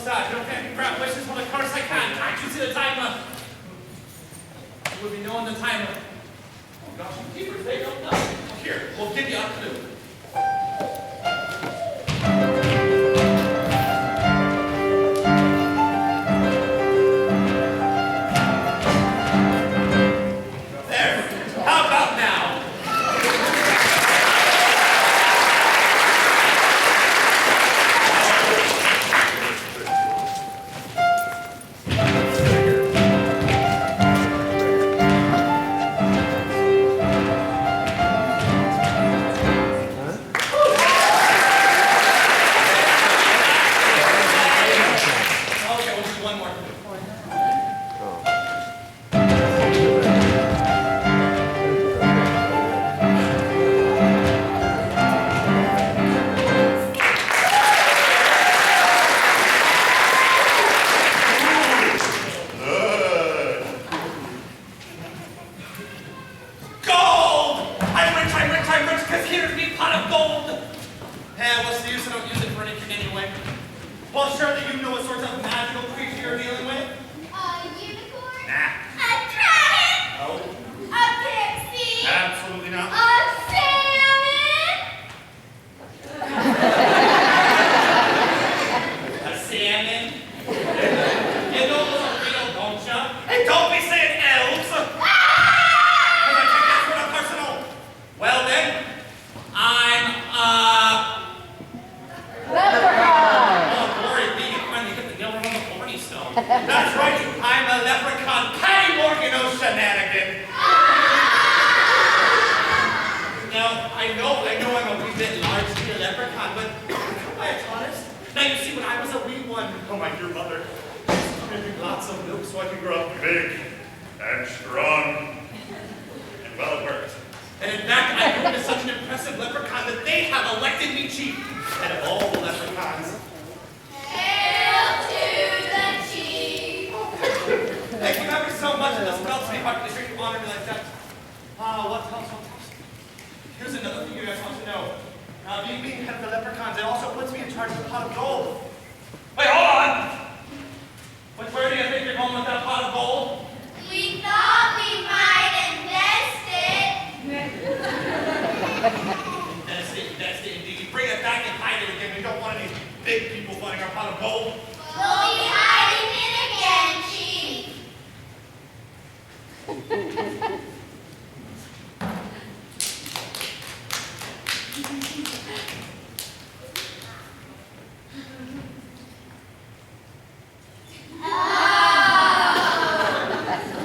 side. You don't have any crap wishes for the course I can. Can't you see the timer? You would be knowing the timer. Oh gosh, you keepers, they don't know. Well, here, we'll give you a clue. That's right, I'm a leprechaun. Patty Morgan, no shenanigan. Now, I know I'm a wee bit large to be a leprechaun, but I'm honest. Now, you see, when I was a wee one, oh, my dear mother, she gave me lots of milk so I could grow up big and strong and well worked. And in fact, I grew into such an impressive leprechaun that they have elected me chief, head of all the leprechauns. Thank you ever so much, and this melts me heart to hear you honor me like that. What else? Here's another thing you guys want to know. Me being head of the leprechauns, it also puts me in charge of the pot of gold. Wait, hold on! But where do you think you're going with that pot of gold? We thought we might invest it. Invest it indeed. Bring it back and hide it again. We don't want any big people finding our pot of gold. We'll be hiding it again, Chief.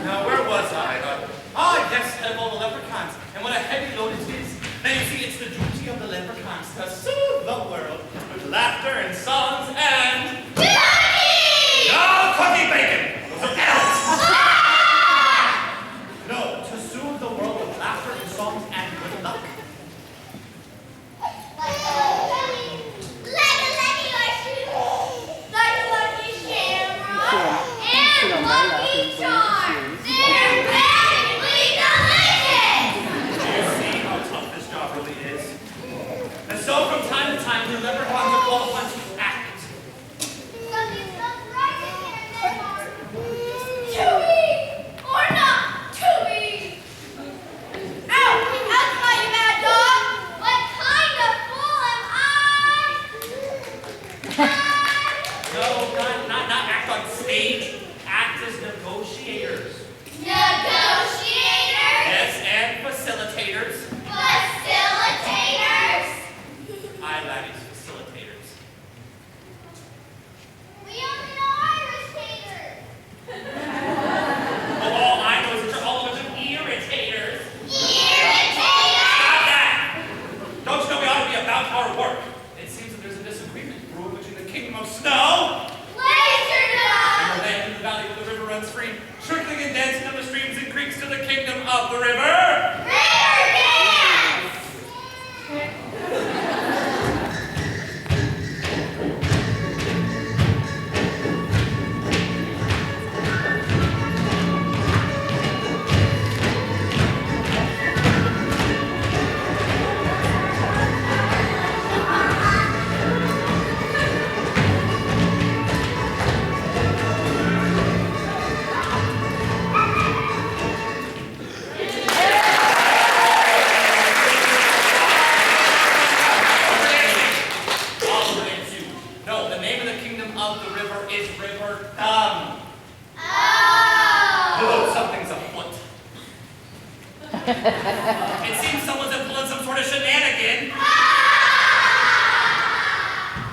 Now, where was I? Yes, head of all the leprechauns. And what a heavy load it is. Now, you see, it's the duty of the leprechauns to soothe the world with laughter and songs and... No, cookie bacon! Those are elves! No, to soothe the world with laughter and songs and good luck. So from time to time, the leprechauns are called upon to act. Chewy or not Chewy? Ow! That's why you bad dog. What kind of fool am I? No, not act on stage. Act as negotiators. Negotiators? Yes, and facilitators. Facilitators? Aye, laddies, facilitators. We only know Irish taters. All I know is that you're all a bunch of irritators. Irritators? Stop that! Don't you know we ought to be about our work? It seems that there's a disagreement brewing between the kingdom of snow Laser and dog! the land in the valley where the river runs free, trickling and dancing down the streams and creeks to the kingdom of the river. River dance! is River Gum. Oh! Oh, something's afoot. It seems someone's pulling some sort of shenanigan.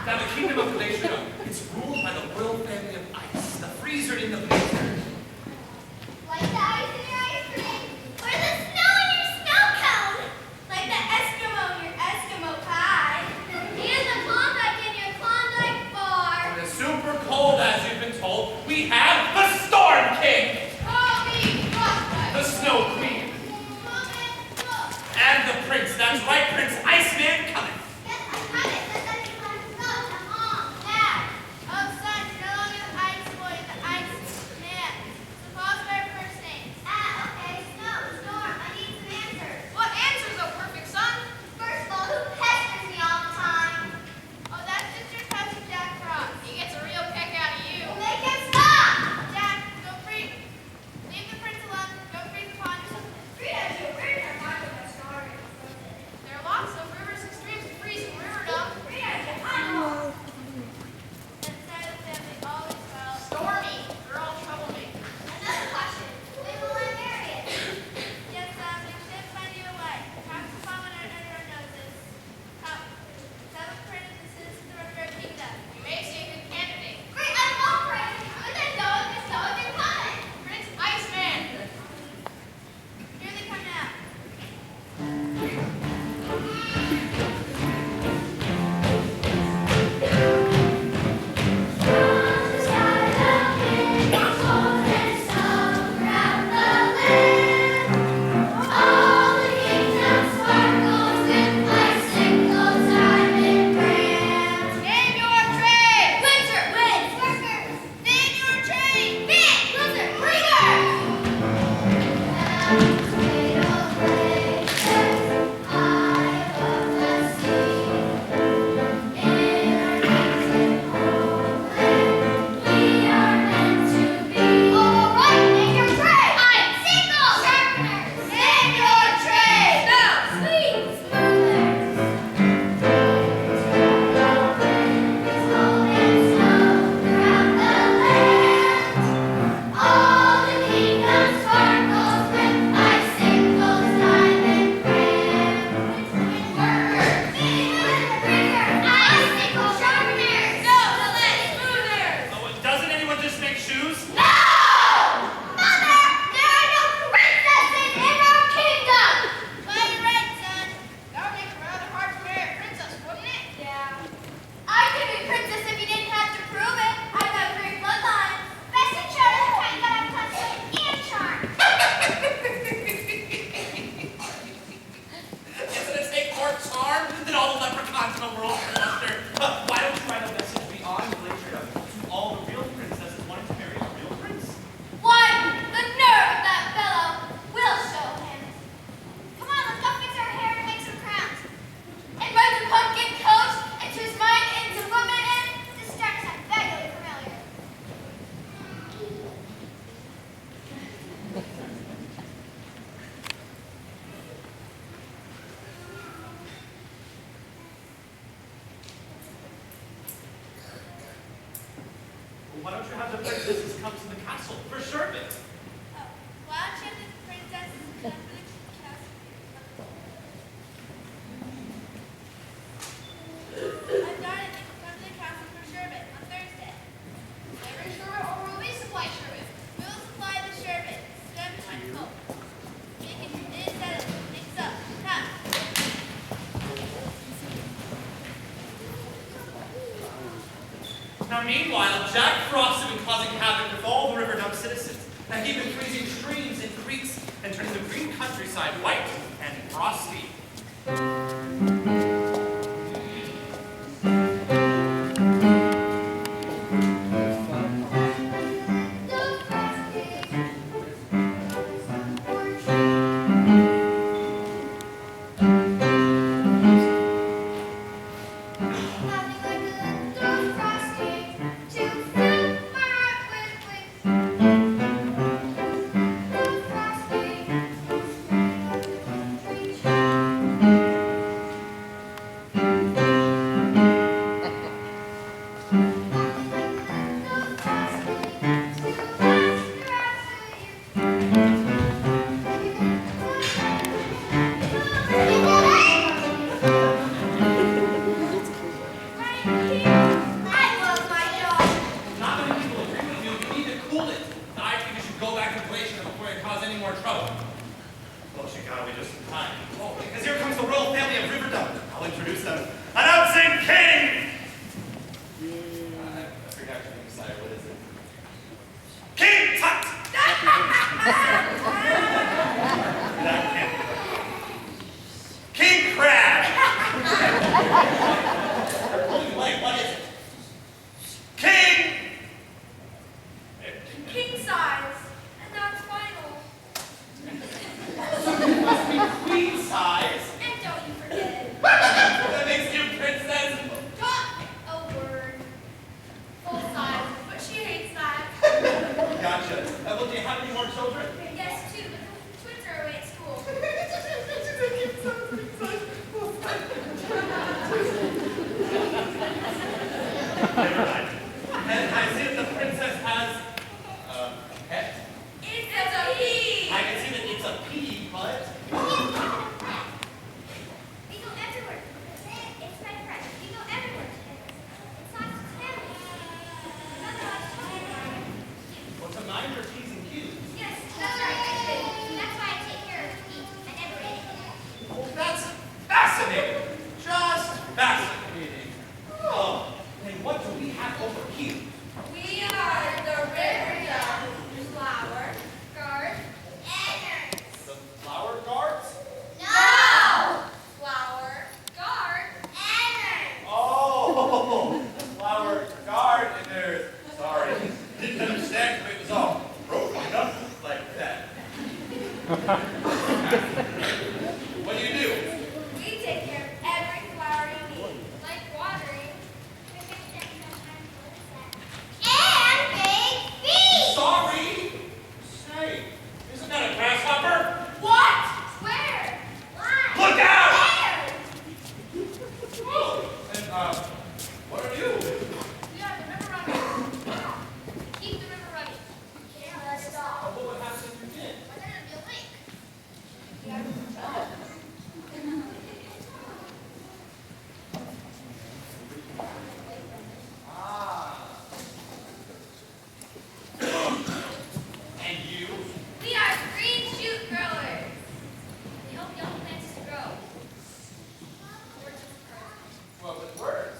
Now, the kingdom of Glacier, it's ruled by the royal family of ice, the freezer in the blizzard. Like the ice in your ice cream, or the snow in your snow cone, like the Eskimo in your Eskimo pie, and the Klondike in your Klondike bar. When it's super cold, as you've been told, we have the Storm King, the Snow Queen, and the Prince. That's right, Prince Iceman coming. Yes, I got it. That doesn't want to go to Mom, Dad. Oh, son, you're no longer the ice boy, the ice man. Suppose our first names. Okay. Snow, Storm, I need some answers. What answers, oh perfect son? First of all, who pesters me all the time? Oh, that's just your cousin Jack Frost. He gets a real kick out of you. Well, make him stop! Jack, don't freeze. Leave the prince alone. Don't freeze upon yourself. Freeze as you weird and mind of that story. There are lots of rivers and streams and freezing river dump. Freeze as you know. Inside the family always felt stormy. Girl trouble me. Another question. When will I marry it? Yes, we should find you a way. Perhaps the fun under our noses. Come. Tell the prince this is the River Kingdom. You may see a good candidate. Great, I'm all ready. But then don't just go if you're coming. Prince Iceman. Here they come now. Oh, doesn't anyone just make shoes? Isn't it take more charm than all the leprechauns in the world can muster? Why don't you write a message beyond Glacier to all the real princesses wanting to marry a real prince? Why, the nerve of that fellow! We'll show him. Come on, let's go fix our hair and make some crowns. And ride the pumpkin coach and twist mine into woman and distract him vaguely familiar. Well, why don't you have the princesses come to the castle for sherbet? Oh, why don't you have the princesses come to the castle? I've got it. They can come to the castle for sherbet on Thursday. Flavored sherbet or will we supply sherbet? We will supply the sherbet. Stand behind the boat. Make it instead of mix up. Come. Now, meanwhile, Jack Frost has been causing havoc with all the River Dump citizens, and he's been freezing streams and creeks and turning the green countryside white and frosty. Sire, what is it? King Tut! That can't be right. King Crab! Wait, what is it? King! King size, and that's final. It must be queen size. And don't you forget it. That makes you princess. Talk a word. Full size, but she hates that. Gotcha. Well, do you have any more children? Yes, two, but the twins are away at school. Never mind. And I see that the princess has a pet. It's a pea. I can see that it's a pea, but We go everywhere. It's my friend. We go everywhere together. It's not just family. Another one's talking. well, to mind your p's and q's. Yes, that's right. I should. That's why I take care of Pete. I never ate it. Well, that's fascinating. Just fascinating. Oh, and what do we have over here? We are the river dove. Flower guard. Enners. The flower guards? No! Flower guard. Enners. Oh, the flower gardeners. Sorry, didn't understand if it was all broken up like that. What do you do? We take care of every flower you need, like watering. And big feet. Sorry. Say, isn't that a grasshopper? What? Where? Why? Look out! Where? Oh, and what are you? We are the river runners. Keep the river running. Can't let it stop. What would happen if you did? Well, then it'll be a lake. Ah. And you? We are green shoot growers. We help young plants to grow. Well, with words.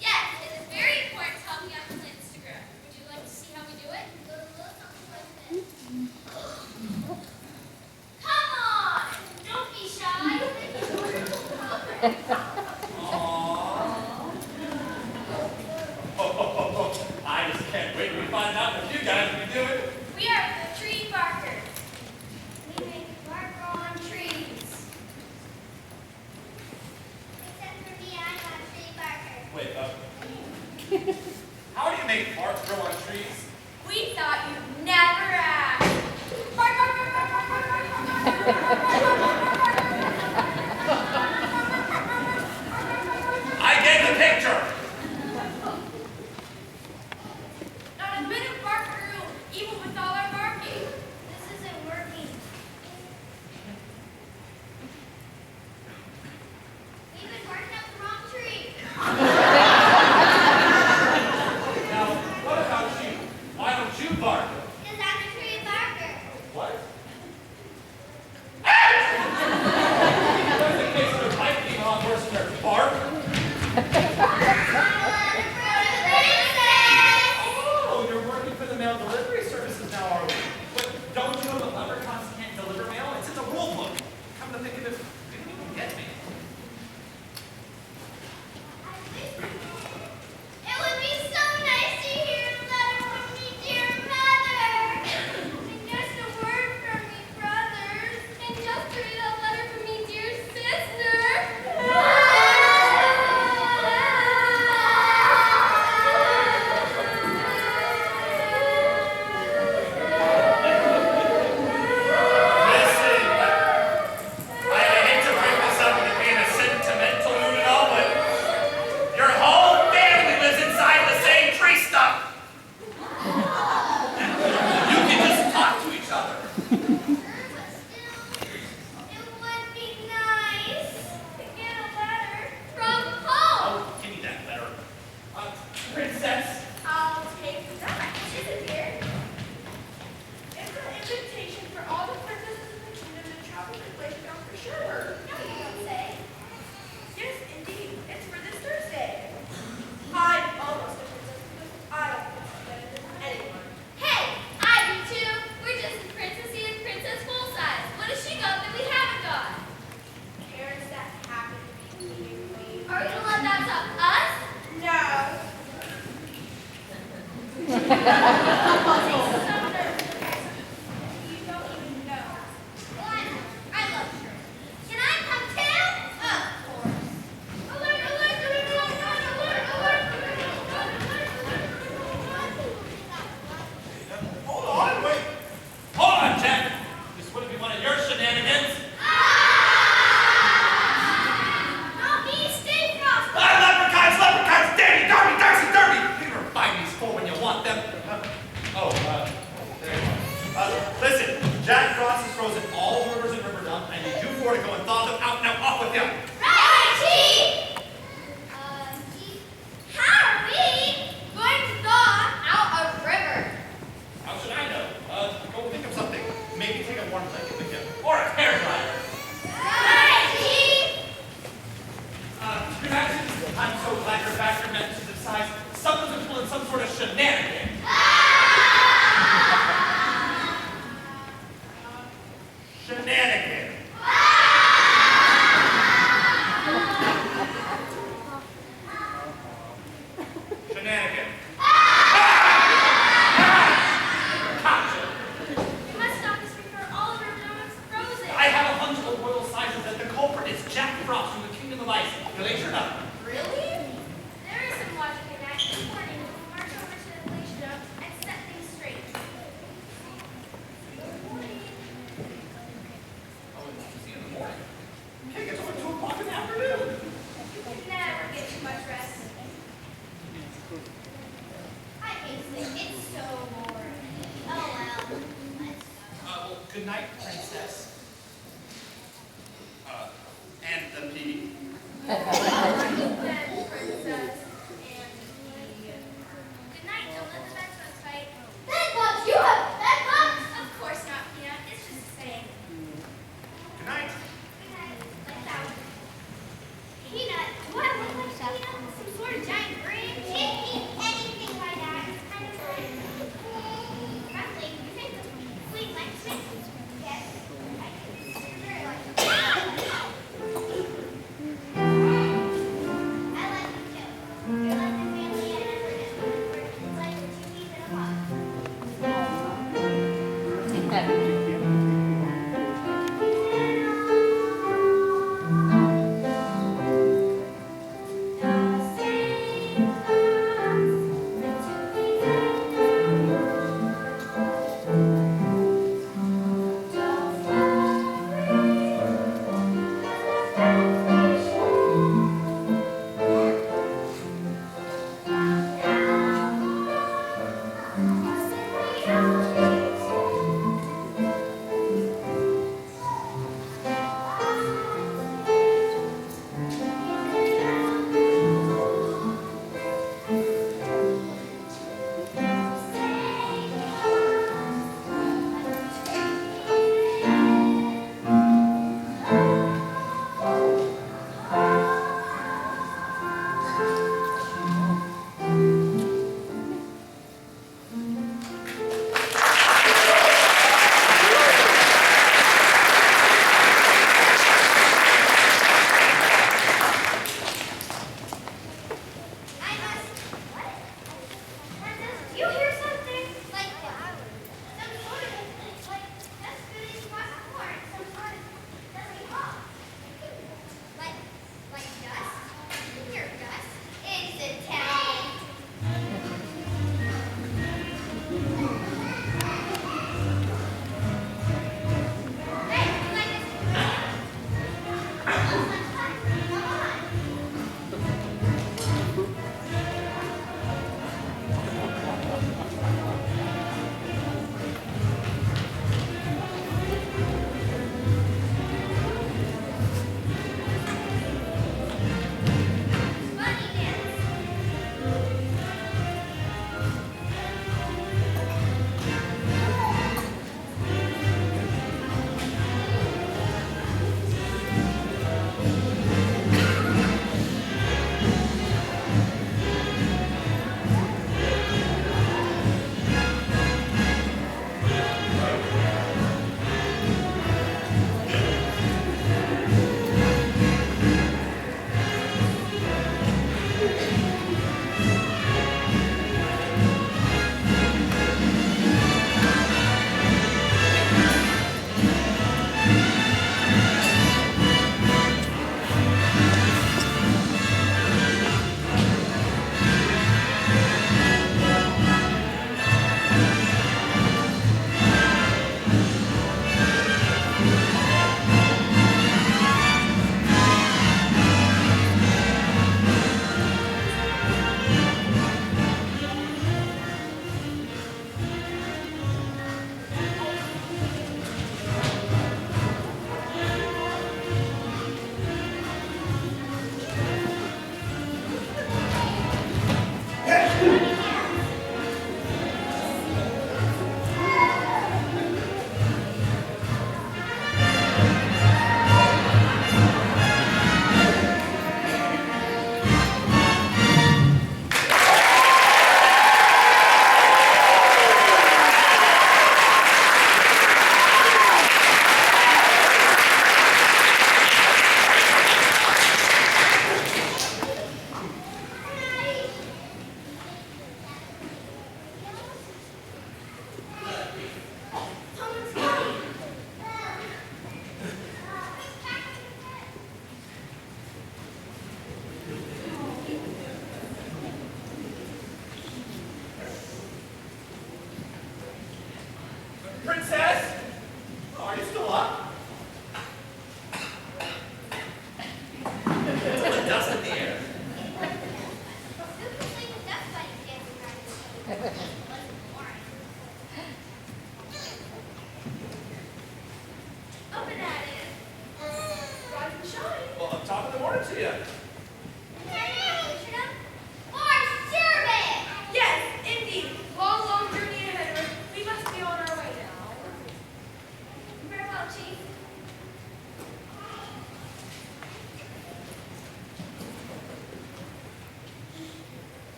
Yes, it is very important to help young plants to grow. Would you like to see how we do it? Go to little something like this. Come on! Don't be shy. I just can't wait to find out what you guys can do it. We are the tree barkers. We make bark grow on trees. Except for me, I'm not a tree barker. Wait, how do you make bark grow on trees? We thought you'd never ask. Bark, bark, bark, bark, bark, bark, bark, bark, bark, bark, bark, bark, bark, bark, bark, bark. I get the picture. Not a bit of bark grew, even with all our barking. This isn't working. We've been barking up the wrong tree. Now, what about you? Why don't you bark? Because I'm a tree barker. What? Just in case they're biting on worse than their bark. Oh, you're working for the mail delivery services now, are we? But don't you know that leprechauns can't deliver mail? It's in the rule book. Come to think of it, they didn't even get me. It would be so nice to hear a letter from me, dear mother. And just a word from me, brothers. And just to read a letter from me, dear sister. You don't even know. Well, I love shrimp. Can I come too? Of course. Alert, alert, alert, alert, alert, alert, Hold on, wait. Hold on, Jack. This wouldn't be one of your shenanigans. Not me, Steve Frost. Leprechauns, leprechauns, Danny, Darby, Darcy, Derby. You never find these four when you want them. There you are. Listen, Jack Frost has frozen all rivers in Riverdale. I need you four to go and thaw them out. Now off with you. Right, Chief. Chief, how are we going to thaw out a river? How should I know? Go think of something. Maybe take a warm blanket with you. Or a hair dryer. Right, Chief. Your Majesty, I'm so glad you're back. Your Majesty's of size. Someone's been pulling some sort of shenanigan. Shenanigan. Shenanigan. Gotcha. We must stop this before all of our donuts are frozen. I have a hunch of the royal sizes that the culprit is Jack Frost from the Kingdom of Ice. Glacier up. Really? There is some logic in that. This morning, we'll march over to the glacier and set things straight. Oh, it's see in the morning. Can't get till 2 o'clock in the afternoon. You can never get too much rest. I hate sleep. It's so boring. Oh well. Let's go. Well, good night, princess. And the pea. Then, princess, and good night, Elizabeth. Let's fight. Bedbugs! You have bedbugs? Of course not, Peanut. It's just the same. Good night. Good night. Like that. Peanut, do I look like Peanut? Some sort of giant brain? She didn't eat anything like that. It's kind of like roughly. You think the fleet likes me? Yes. I do. Very like it. I like you too. You're like the family I never knew. It's like the two peas in a pod.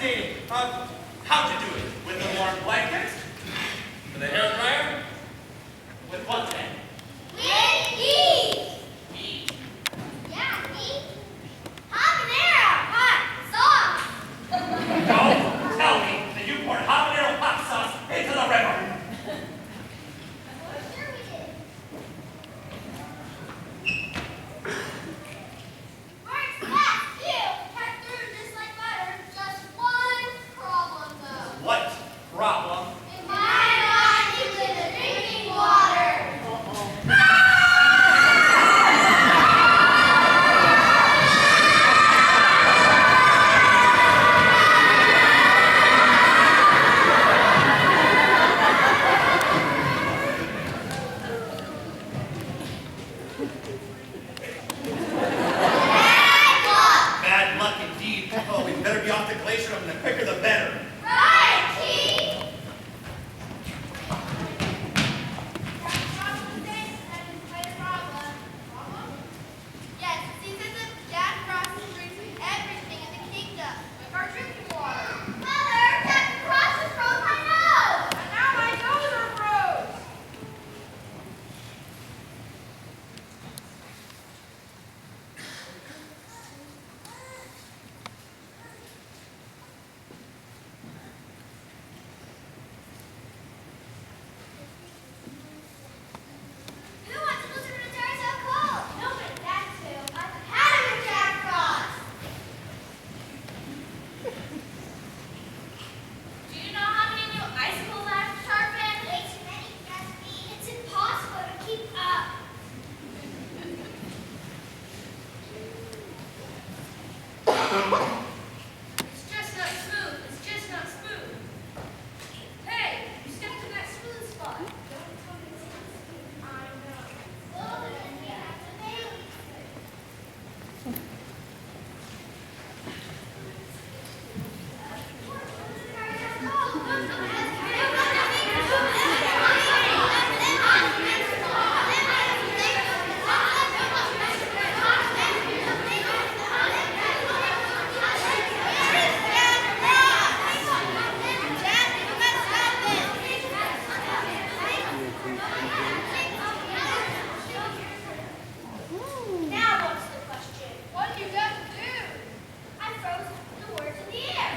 fascinating. How'd you do it? With the warm blanket? With a hair dryer? With what then? With heat. Heat. Yeah, heat. Habanero hot sauce. Don't tell me that you poured habanero hot sauce into the river. Well, sure we did. Works fast, too. Cut through just like butter. Just one problem, though. What problem? It might not into the drinking water. Bad luck indeed. Oh, we better be off the glacier, and the quicker the better. Right, Keith. Yes, it seems as if Jack Frost is drinking everything in the kingdom, like our drinking water. Mother, Jack Frost has froze my nose! And now my nose are froze! Who wants to listen to the jar so cold? Nobody, that's who. I've had it with Jack Frost. Do you know how many new icicles I have to sharpen? Way too many, Gatsby. It's impossible to keep up. It's just not smooth. It's just not smooth. Hey, you stepped in that smooth spot. Don't tell me it's not smooth. I know. Well, then we have to make Now what's the question? What do you got to do? I froze the words in the air.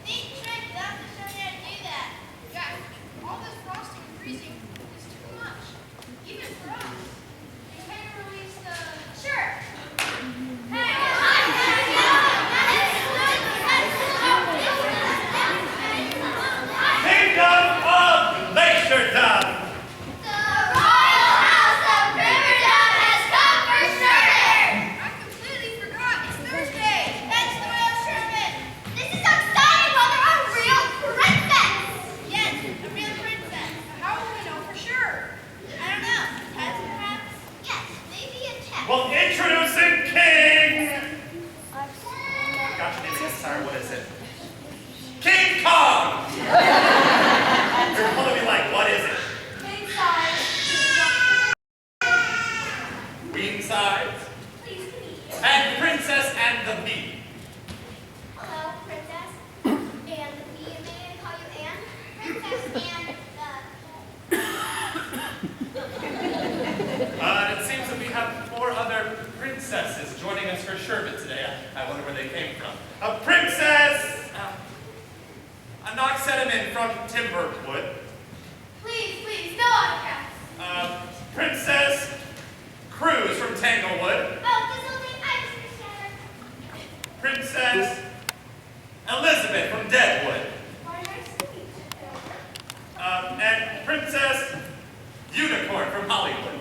Neat trick. You have to show me how to do that. Jack, all this frosting and freezing is too much, even for us. Can you release the... Sure. Kingdom of Glacier Dove. The Royal House of Riverdale has come for starter. I completely forgot. It's Thursday. That's the Royal Sherbet. This is so exciting, Mother. A real princess. Yes, a real princess. How will we know for sure? I don't know. Test perhaps? Yes, maybe a test. Well, introducing King. Got your name again, sorry, what is it? King Kong! You're pulling me like, what is it? King size. Queen size? Please to meet you. And Princess and the Bee. Hello, princess. And the bee, may I call you Anne? Princess and It seems that we have 4 other princesses joining us for sherbet today. I wonder where they came from. A princess! Noxedamin from Timberwood. please, no autographs. Princess Cruz from Tanglewood. Oh, this will be ice cream. Princess Elizabeth from Deadwood. Why nice to meet you. And Princess Unicorn from Hollywood.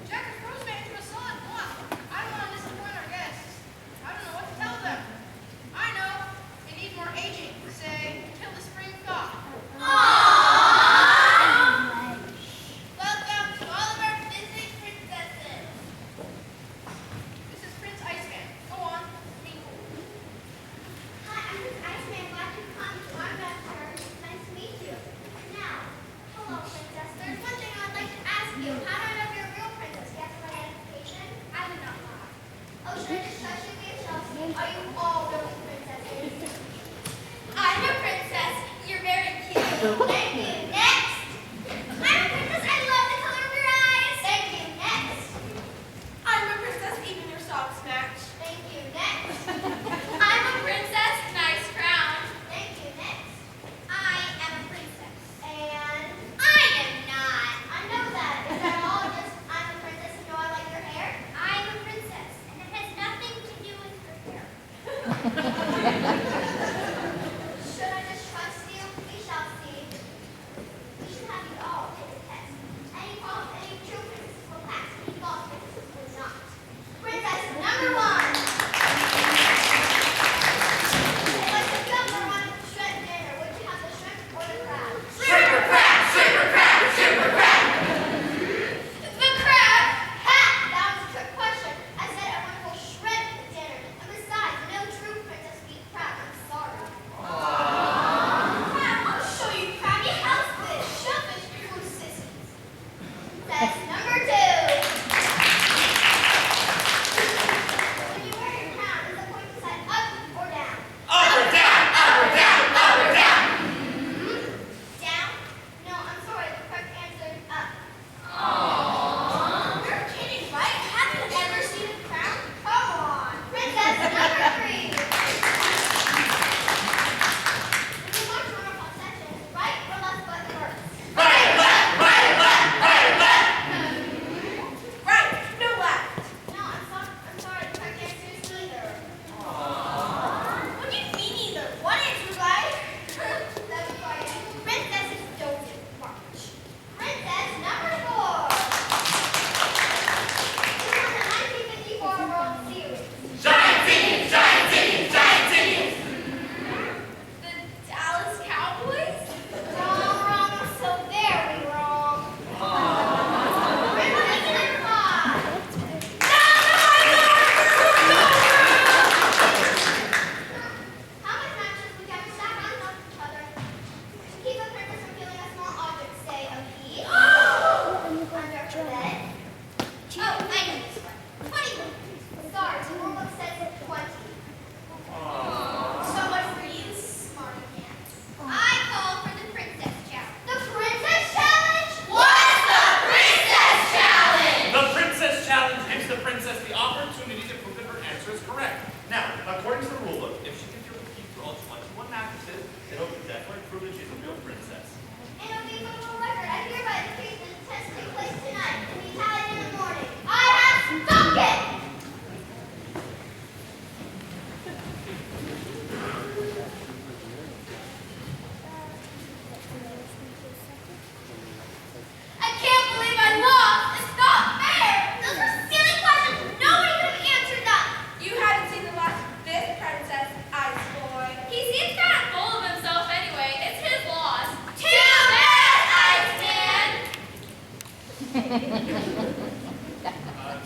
Jack has frozen me into a solid block. I don't want to disappoint our guests. I don't know what to tell them. I know. They need more aging. Say, until the spring thaw. Welcome to all of our Disney princesses. This is Prince Iceman. Go on. Be cool. Hi, I'm Prince Iceman. Glad you come to our backyard. Nice to meet you. Now, hello, princess. There's one thing I would like to ask you. How do I know if you're a real princess?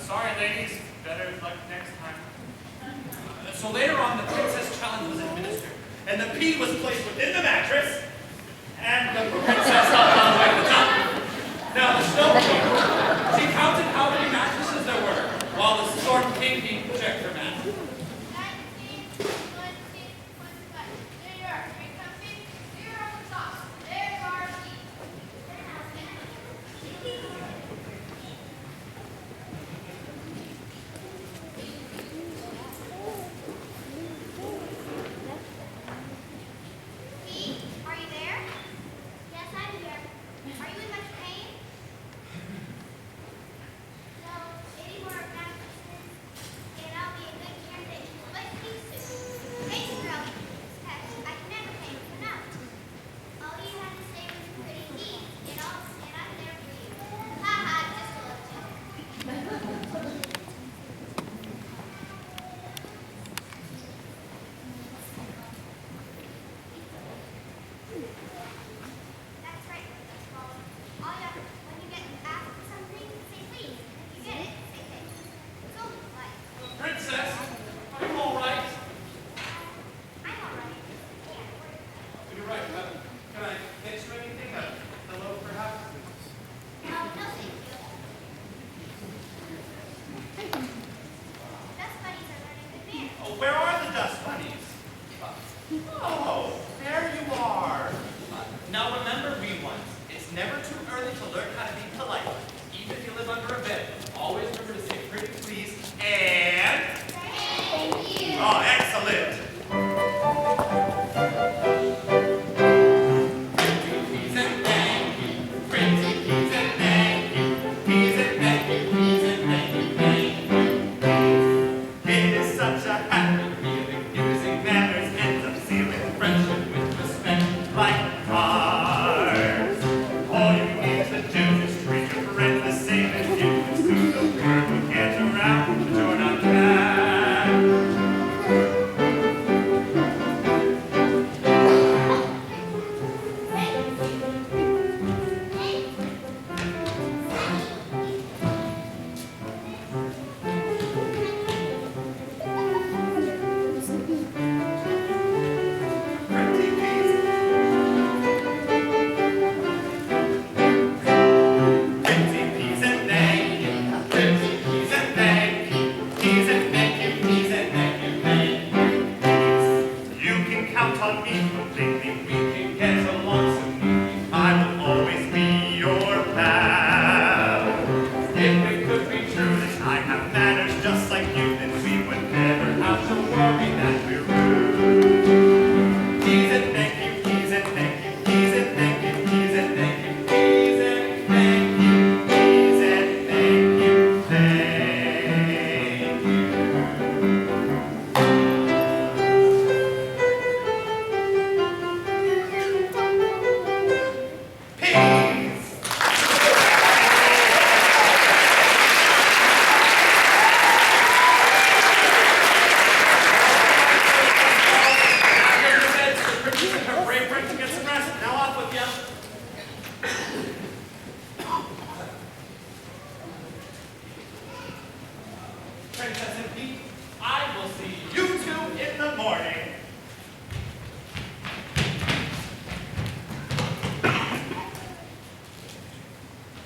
Sorry, ladies. Better luck next time. So later on, the princess challenge was administered, and the pea was placed within the mattress, and the princess hopped all the way to the top. Now, the Snow Queen, she counted how many mattresses there were, while the Storm King checked her math. 19, 20, 25. There you are. Very comfy. 0 on the top. There's our seat. Pete, are you there? Yes, I'm here. Are you in much pain? No, any more mattresses, and I'll be a good candidate to let you soon. Thanks, girlie. Heck, I can never pay you enough. All you had to say was pretty neat, and I'm there for you. Ha ha, just a little joke. That's right, Princess Paula. All you have, when you get asked for something, say please. If you get it, say thanks. It's only polite. Princess, are you all right? I'm all right. Yeah, we're You're right. Can I get you anything? Hello, perhaps? no, thank you. Dust bunnies are learning good manners. Oh, where are the dust bunnies? Oh, there you are. Now remember, wee ones, it's never too early to learn how to be polite. Even if you live under a bed, always remember to say pretty please and... Thank you. Oh, excellent. Please and thank you. Pretty please and thank you. Please and thank you. Please and thank you. Thank you. It is such a happy feeling. Using manners ends up sealing friendship with respect like cars. All you need to do is treat your friend the same as you would to the word we get around, but you're not bad. Pretty please. Pretty please and thank you. Pretty please and thank you. Please and thank you. Please and thank you. Thank you. You can count on me completely. We can get along so neatly. I will always be your pal. If it could be true that I have manners just like you, then we would never have to worry that we're rude. Please and thank you, please and thank you, please and thank you, please and thank you, please and thank you, please and thank you, thank you. Peace. After the beds, the princess and her brave friend to get some rest. Now off with you. Princess and Pete, I will see you two in the morning.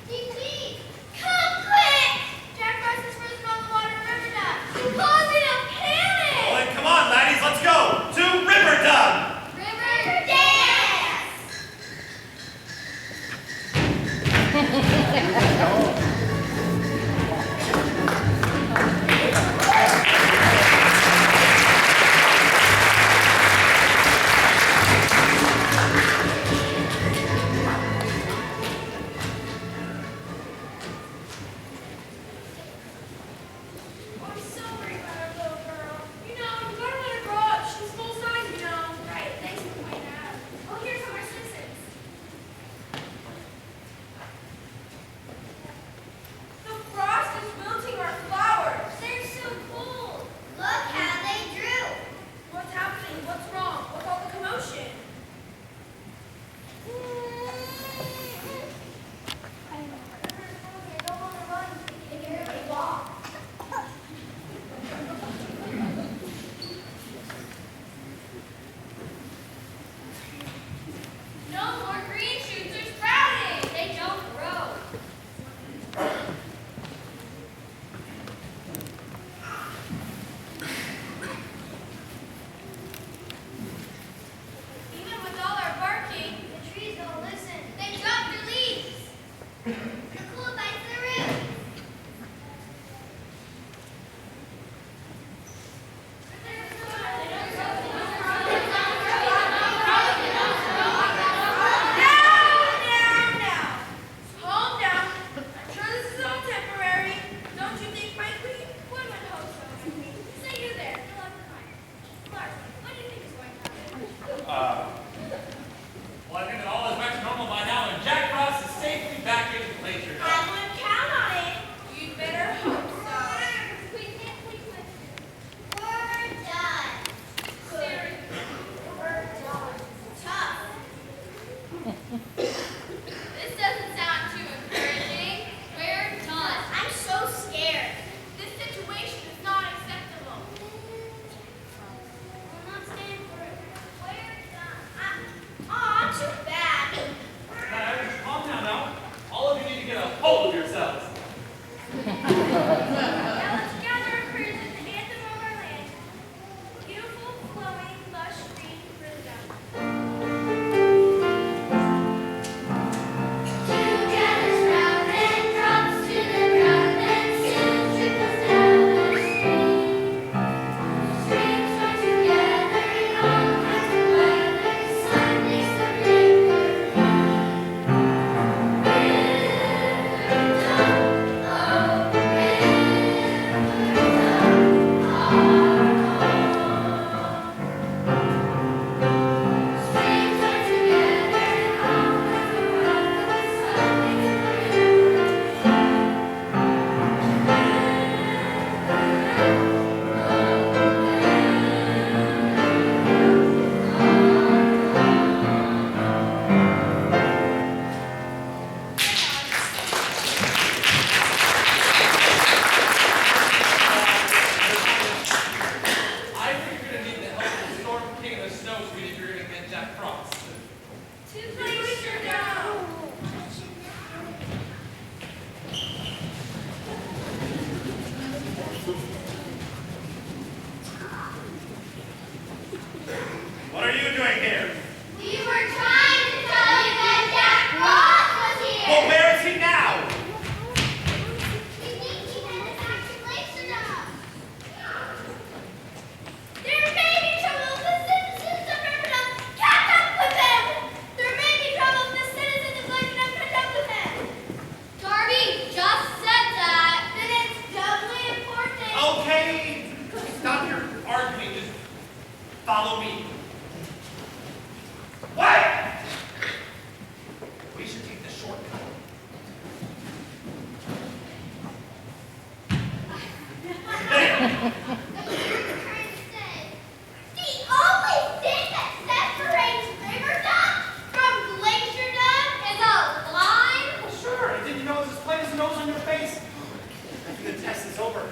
Gigi, come quick! Jack Frost is frozen on the water in Riverdale. She's causing a panic! Well, then come on, laddies, let's go to Riverdale. River dance!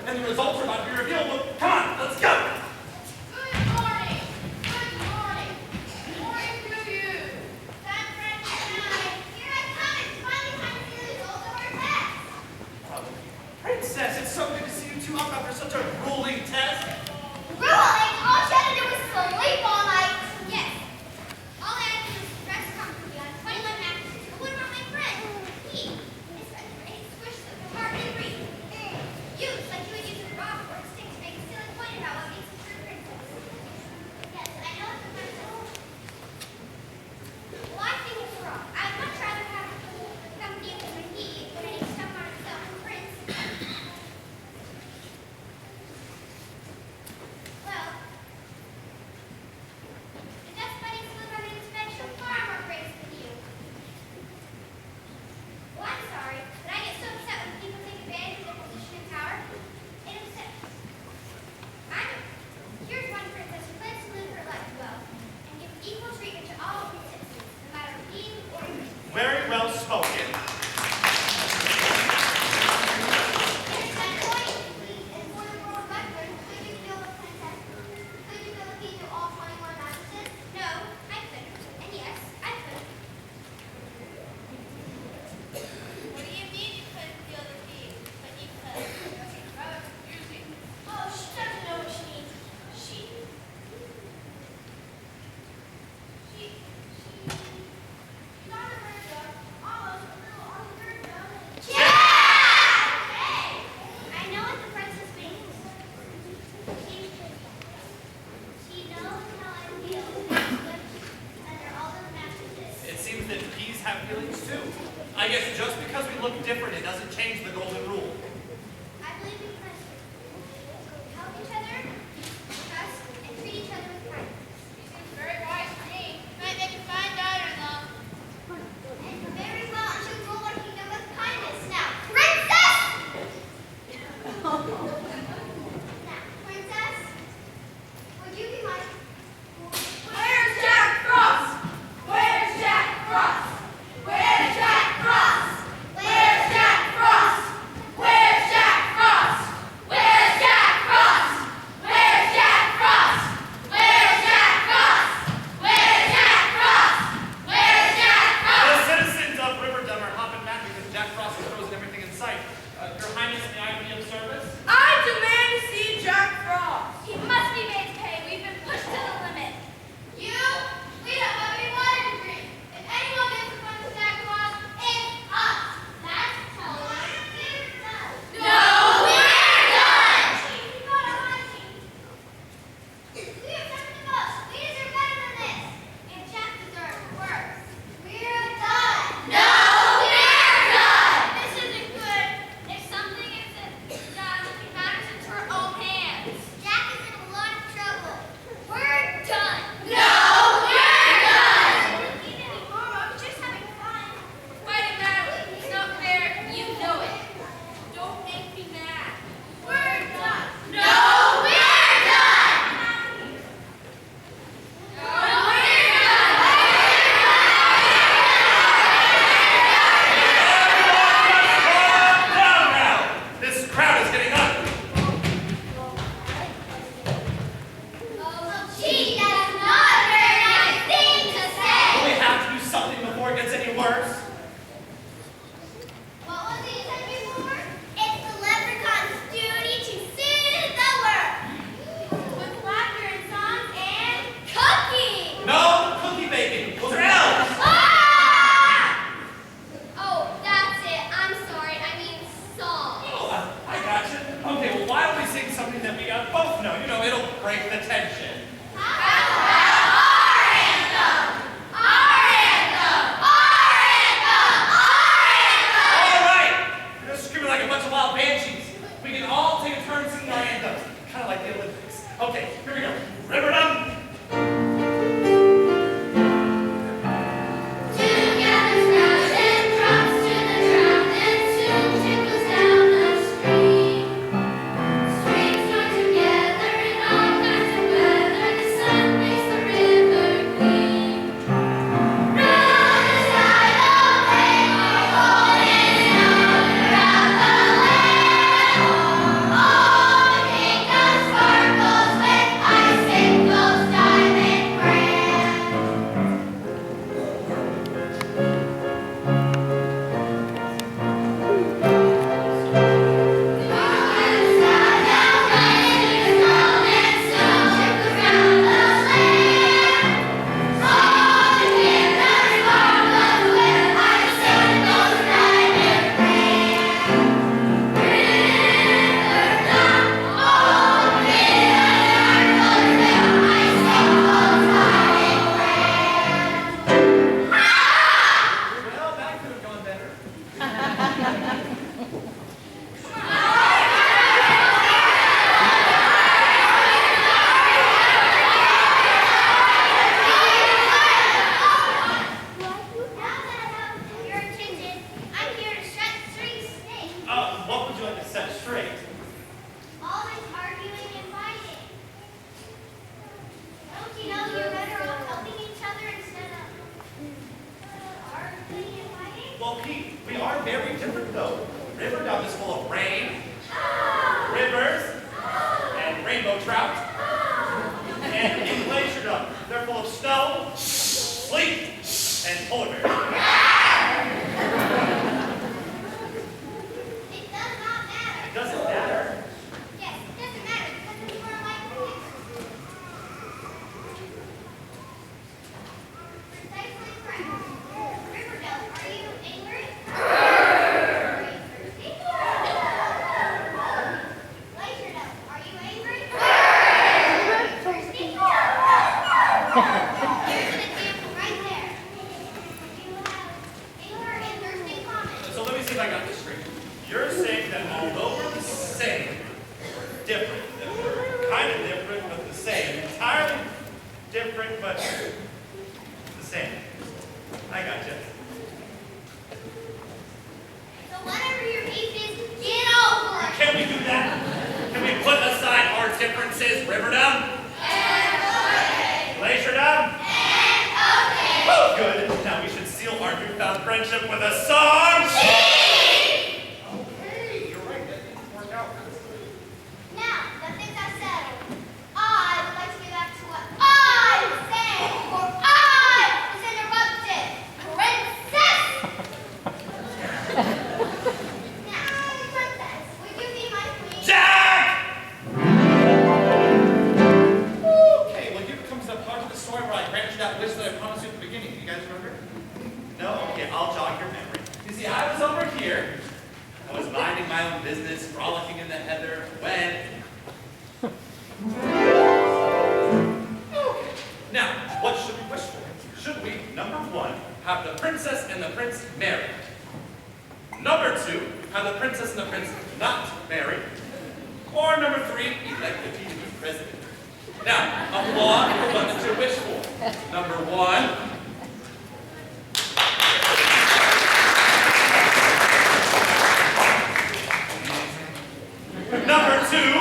and the results are about to be revealed. But come on, let's go. Good morning. Good morning. Good morning to you. Time for a night. Here I come. It's finally time to see the results of our test. Princess, it's so good to see you two up after such a grueling test. Ruling? All she had to do was sleep all night. Yes. All I had to do was dress comfortably on 21 mattresses. But what about my friend? He is ready for any squish of the heart and breathe. Use like you would use a rock or a stick to make a silly point about what makes a true princess. Yes, I know it's a princess. Well, I think it's wrong. I'd much rather have the company of him and he than any stuff on himself and prince. Well, the best buddies who live on an inspection far more grace than you. Well, I'm sorry, but I get so upset when people take advantage of their position and power. It upsets me. Here's one princess who plans to live her life well and give equal treatment to all of her citizens, no matter being or being. Very well spoken. There's that point, and for the world record, could you build a princess? Could you build a key to all 21 mattresses? No, I couldn't. And yes, I could. What do you mean you couldn't build a key, but you could? Rather confusing. Oh, she doesn't know what she means. She's on the verge of, almost a little on the verge of. Yeah! Okay. I know what the princess means. She knows how I feel under all those mattresses. It seems that bees have feelings too. I guess just because we look different, it doesn't change the golden rule. I believe in friendship. Help each other, trust, and treat each other with kindness. He seems very wise to me. Might make a fine daughter-in-law. And very well, and she would rule our kingdom with kindness. Now, princess! Now, princess, would you be my... Where's Jack Frost? Where's Jack Frost? Where's Jack Frost? Where's Jack Frost? Where's Jack Frost? Where's Jack Frost? Where's Jack Frost? Where's Jack Frost? Where's Jack Frost? Where's Jack The Frost? citizens of Riverdom are hopping mad because Jack Frost is frozen everything in sight. Your Highness, may I be of service? I demand to see Jack Frost. He must be made to pay. We've been pushed to the limit. You? We don't have any water to drink. If anyone gets in front of Jack Frost, it's us. That's totally done. No, we're done. We got our hunting. We are second to most. We deserve better than this. And Jack deserves worse. We're done. No, we're done. This isn't good. If something isn't done, it matters into our own hands. Jack is in a lot of trouble. We're done. No, we're done. I didn't mean any harm. I was just having fun. Fighting Natalie, it's not fair. You know it. Don't make me mad. We're done. No, we're done. No, we're Calm down now! This crowd is getting ugly. Oh, gee, that's not a very nice thing to say. We have to do something before it gets any worse. What was it you said before? It's the leprechaun's duty to soothe the world. With laughter and songs and cooking. No cookie baking. Those are elves. Ah! Oh, that's it. I'm sorry. I mean song. Oh, I gotcha. Okay, well, why don't we sing something that we both know? You know, it'll break the tension. All right! You're just screaming like a bunch of wild banshees. We can all take a turn singing our anthems. Kind of like the Olympics. Okay, here we go. Riverdom. Together splash and drops to the ground and soon trickles down the stream. Streams join together in all kinds of weather. The sun makes the river gleam. Run aside, obey, all is young around the land. All set straight. Always arguing and fighting. Don't you know you're better off helping each other instead of arguing and fighting? Well, Pete, we are very different though. Riverdom is full of rain, rivers, and rainbow trout. And in Glacierdom, they're full of snow, sleet, and polar bears. It does not matter. It doesn't matter. Yes, it doesn't matter because we were like this. Precisely correct. Riverdale, are you angry? Are you thirsty? Glacierdale, are you angry? Are you thirsty? Here's an example right there. You have anger and thirst in common. So let me see if I got this straight. You're saying that although we're the same, we're different. That we're kind of different, but the same. Entirely different, but the same. I got you. So whatever your beef is, get over it. Can we do that? Can we put aside our differences, Riverdom? Glacierdom? Oh, good. Now we should seal our newfound friendship with a song. Oh, hey, you're right. That didn't work out. Now, the things I said, I would like to get back to what I said, or I was interrupted. Princess! Now, princess, would you be my queen? Jack! Okay, well here comes the part of the story where I granted that wish that I promised you at the beginning. Do you guys remember? No? Okay, I'll jog your memory. You see, I was over here. I was minding my own business, frolicking in the heather, when... Okay. Now, what should we wish for? Should we, number one, have the princess and the prince married? Number two, have the princess and the prince not married? Or number three, elect the new president? Now, applaud the one that you wish for. Number one. Number two.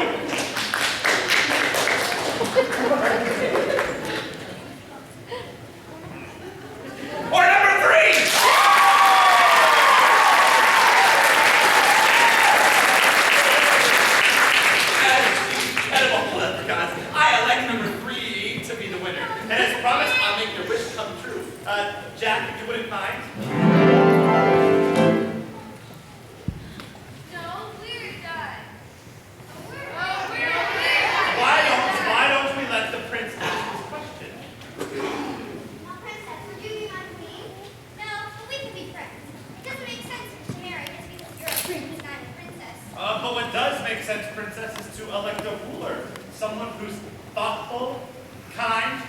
Or number three. Edible leprechauns. I elect number three to be the winner. And as promised, I'll make your wish come true. Jack, if you wouldn't mind. No, weird guy. Why don't we let the prince ask his question? Now, princess, would you be my queen? No, but we can be friends. It doesn't make sense to marry just because you're a prince and I'm a princess. But what does make sense, princess, is to elect a ruler. Someone who's thoughtful, kind,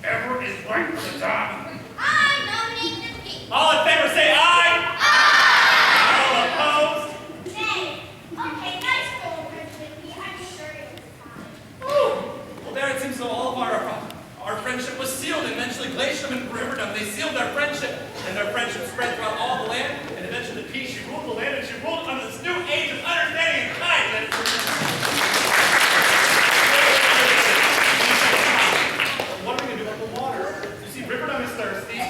ever is right for the job. I nominate the king. All in favor say aye. All opposed? Nay. Okay, nice going, Prince Whitney. I'm sure it was fine. Well, there it seems that all of our friendship was sealed. Eventually, Glacierdom and Riverdom, they sealed their friendship. And their friendship spread throughout all the land. And eventually, Peace, she ruled the land, and she ruled under this new age of understanding and kindness. What are we going to do about the water? You see, Riverdom is thirsty.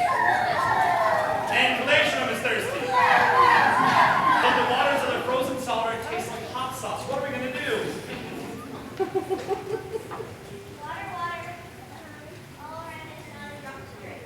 And Glacierdom is thirsty. But the waters of the frozen solid it tastes like hot sauce. What are we going to do? Water, water. All around it and not a drop to drink.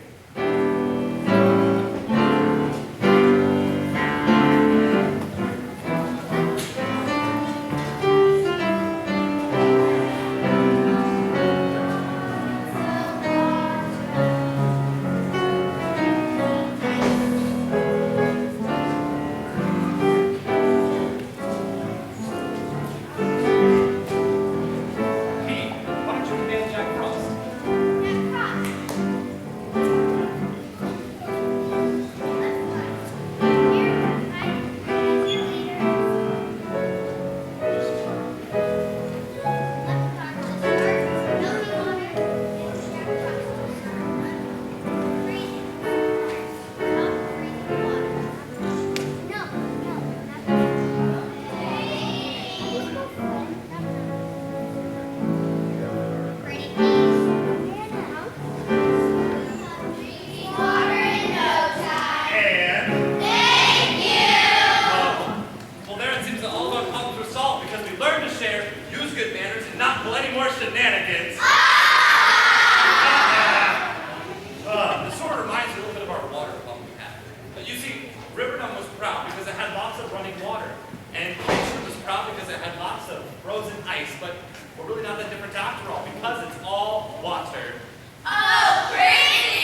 good manners and not pull any more shenanigans. This sort of reminds me a little bit of our water pump we had. You see, Riverdome was proud because it had lots of running water. And Lakeshore was proud because it had lots of frozen ice. But we're really not that different after all because it's all water. Oh, pretty!